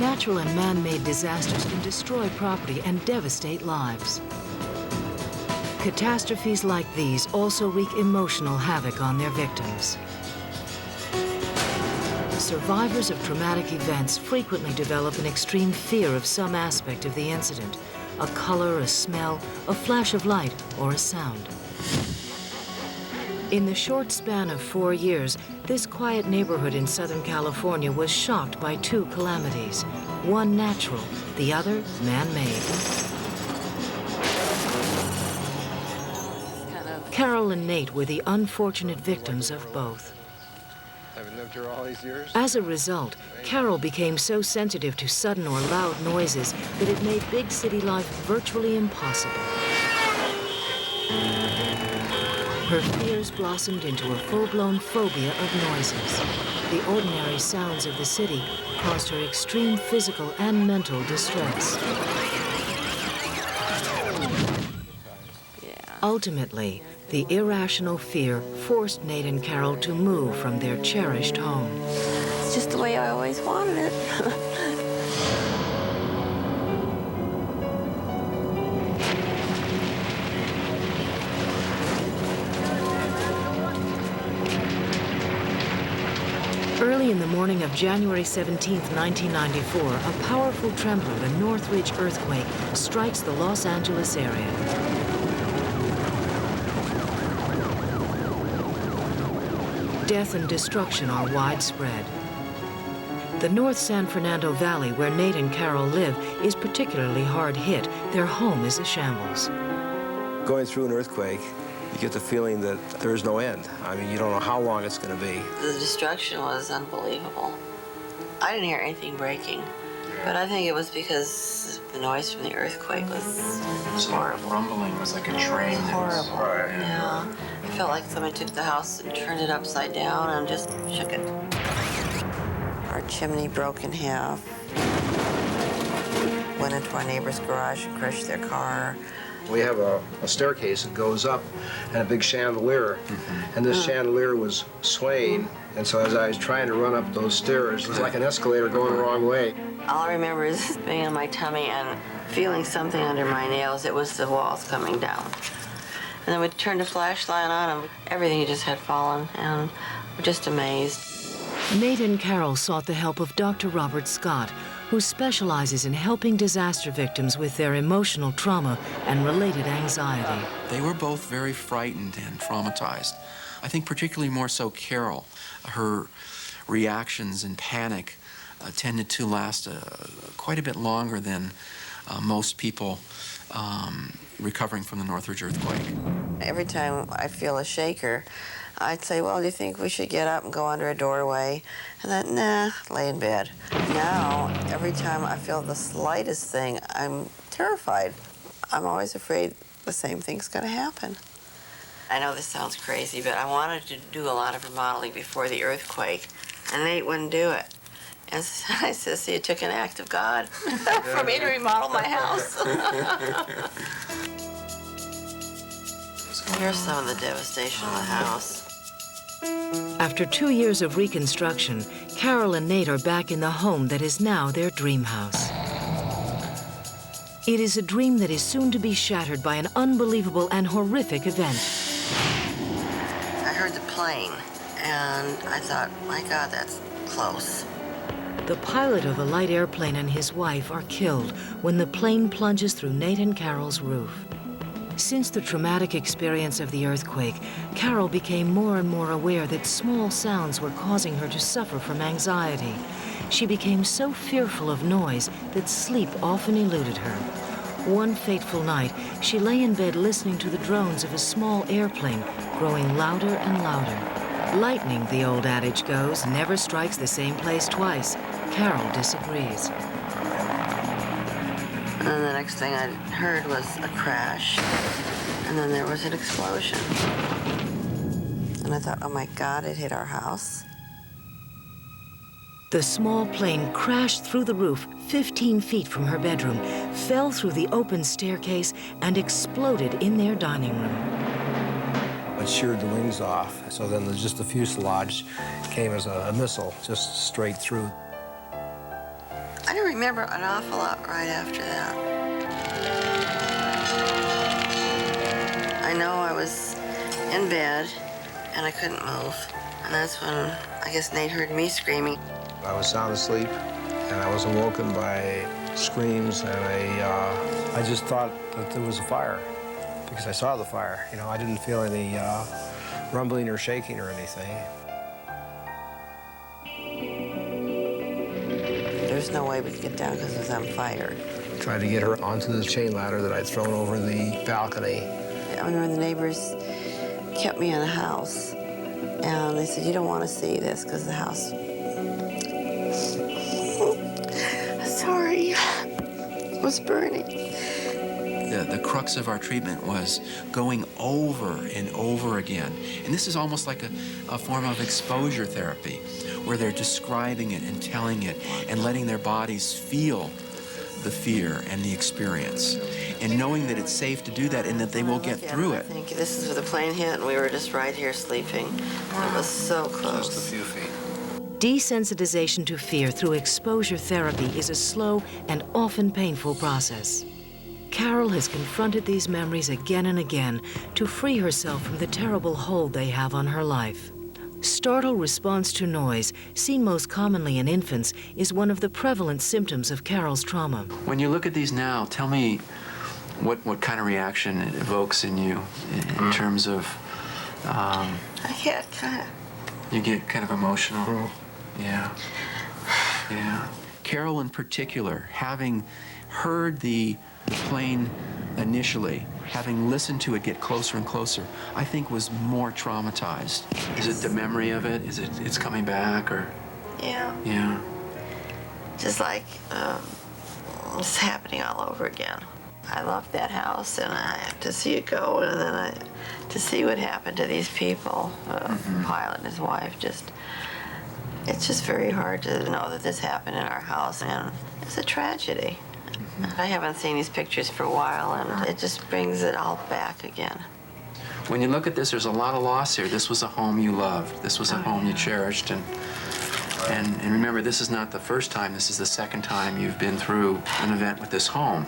Natural and man-made disasters can destroy property and devastate lives. Catastrophes like these also wreak emotional havoc on their victims. Survivors of traumatic events frequently develop an extreme fear of some aspect of the incident, a color, a smell, a flash of light, or a sound. In the short span of 4 years, this quiet neighborhood in Southern California was shocked by 2 calamities, one natural, the other man-made. Carol and Nate were the unfortunate victims of both. Having lived here all these years? As a result, Carol became so sensitive to sudden or loud noises that it made big city life virtually impossible. Her fears blossomed into a full-blown phobia of noises. The ordinary sounds of the city caused her extreme physical and mental distress. Ultimately, the irrational fear forced Nate and Carol to move from their cherished home. It's just the way I always wanted it. Early in the morning of January 17, 1994, a powerful trembler, the Northridge Earthquake, strikes the Los Angeles area. Death and destruction are widespread. The North San Fernando Valley, where Nate and Carol live, is particularly hard hit. Their home is a shambles. Going through an earthquake, you get the feeling that there is no end. I mean, you don't know how long it's going to be. The destruction was unbelievable. I didn't hear anything breaking, but I think it was because the noise from the earthquake was horrible. Rumbling was like a train. Horrible. Right. Yeah. It felt like somebody took the house and turned it upside down and just shook it. Our chimney broke in half. Went into our neighbor's garage and crushed their car. We have a staircase that goes up and a big chandelier, and this chandelier was swaying, and so as I was trying to run up those stairs, it was like an escalator going the wrong way. All I remember is being on my tummy and feeling something under my nails. It was the walls coming down. And then we turned the flashlight on and everything just had fallen, and we're just amazed. Nate and Carol sought the help of Dr. Robert Scott, who specializes in helping disaster victims with their emotional trauma and related anxiety. They were both very frightened and traumatized. I think particularly more so Carol. Her reactions and panic tended to last quite a bit longer than most people recovering from the Northridge earthquake. Every time I feel a shaker, I'd say, well, do you think we should get up and go under a doorway? And then, nah, lay in bed. Now, every time I feel the slightest thing, I'm terrified. I'm always afraid the same thing's gonna happen. I know this sounds crazy, but I wanted to do a lot of remodeling before the earthquake, and Nate wouldn't do it. And I said, see, it took an act of God for me to remodel my house. Here's some of the devastation of the house. After 2 years of reconstruction, Carol and Nate are back in the home that is now their dream house. It is a dream that is soon to be shattered by an unbelievable and horrific event. I heard the plane, and I thought, my God, that's close. The pilot of a light airplane and his wife are killed when the plane plunges through Nate and Carol's roof. Since the traumatic experience of the earthquake, Carol became more and more aware that small sounds were causing her to suffer from anxiety. She became so fearful of noise that sleep often eluded her. One fateful night, she lay in bed listening to the drones of a small airplane growing louder and louder. Lightning, the old adage goes, never strikes the same place twice. Carol disagrees. And then the next thing I heard was a crash, and then there was an explosion. And I thought, oh my God, it hit our house. The small plane crashed through the roof 15 feet from her bedroom, fell through the open staircase, and exploded in their dining room. It sheared the wings off, so then just the fuselage came as a missile, just straight through. I don't remember an awful lot right after that. I know I was in bed and I couldn't move. And that's when I guess Nate heard me screaming. I was sound asleep and I was awoken by screams, and I just thought that there was a fire because I saw the fire. You know, I didn't feel any rumbling or shaking or anything. There's no way we could get down because it was on fire. Tried to get her onto the chain ladder that I'd thrown over the balcony. I remember the neighbors kept me in the house, and they said, you don't want to see this because the house... Sorry, was burning. The crux of our treatment was going over and over again. And this is almost like a form of exposure therapy, where they're describing it and telling it and letting their bodies feel the fear and the experience, and knowing that it's safe to do that and that they will get through it. I think this is where the plane hit, and we were just right here sleeping. It was so close. Just a few feet. Desensitization to fear through exposure therapy is a slow and often painful process. Carol has confronted these memories again and again to free herself from the terrible hold they have on her life. Startle response to noise, seen most commonly in infants, is one of the prevalent symptoms of Carol's trauma. When you look at these now, tell me what kind of reaction it evokes in you in terms of... I get kind of... You get kind of emotional. Yeah. Yeah. Carol in particular, having heard the plane initially, having listened to it get closer and closer, I think was more traumatized. Is it the memory of it? Is it's coming back, or? Yeah. Yeah. Just like it's happening all over again. I loved that house, and I have to see it go, and then to see what happened to these people, Pilot and his wife. It's just very hard to know that this happened in our house, and it's a tragedy. I haven't seen these pictures for a while, and it just brings it all back again. When you look at this, there's a lot of loss here. This was a home you loved. This was a home you cherished, and remember, this is not the first time. This is the second time you've been through an event with this home.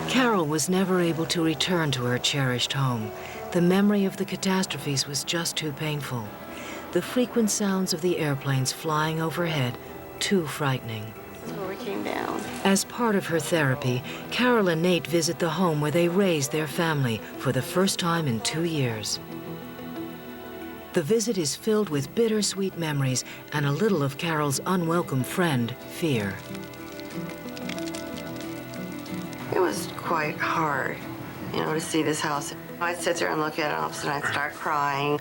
Carol was never able to return to her cherished home. The memory of the catastrophes was just too painful. The frequent sounds of the airplanes flying overhead, too frightening. That's where we came down. As part of her therapy, Carol and Nate visit the home where they raised their family for the first time in 2 years. The visit is filled with bittersweet memories and a little of Carol's unwelcome friend, fear. It was quite hard, to see this house. I'd sit there and look at it, and all of a sudden I'd start crying,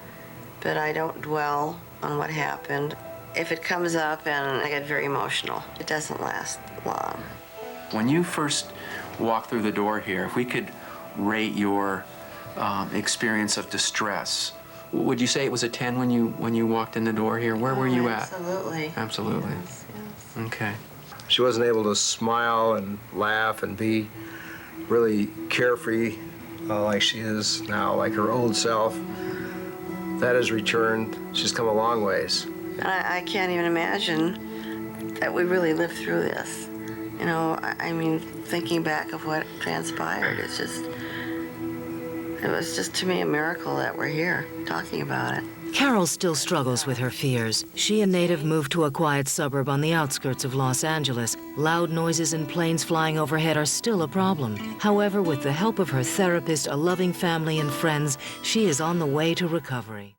but I don't dwell on what happened. If it comes up, and I get very emotional, it doesn't last long. When you first walked through the door here, if we could rate your experience of distress, would you say it was a 10 when you walked in the door here? Where were you at? Absolutely. Absolutely. Yes. Okay. She wasn't able to smile and laugh and be really carefree like she is now, like her old self. That has returned. She's come a long ways. And I can't even imagine that we really lived through this. I mean, thinking back of what transpired, it was just to me a miracle that we're here talking about it. Carol still struggles with her fears. She and Nate have moved to a quiet suburb on the outskirts of Los Angeles. Loud noises and planes flying overhead are still a problem. However, with the help of her therapist, a loving family, and friends, she is on the way to recovery.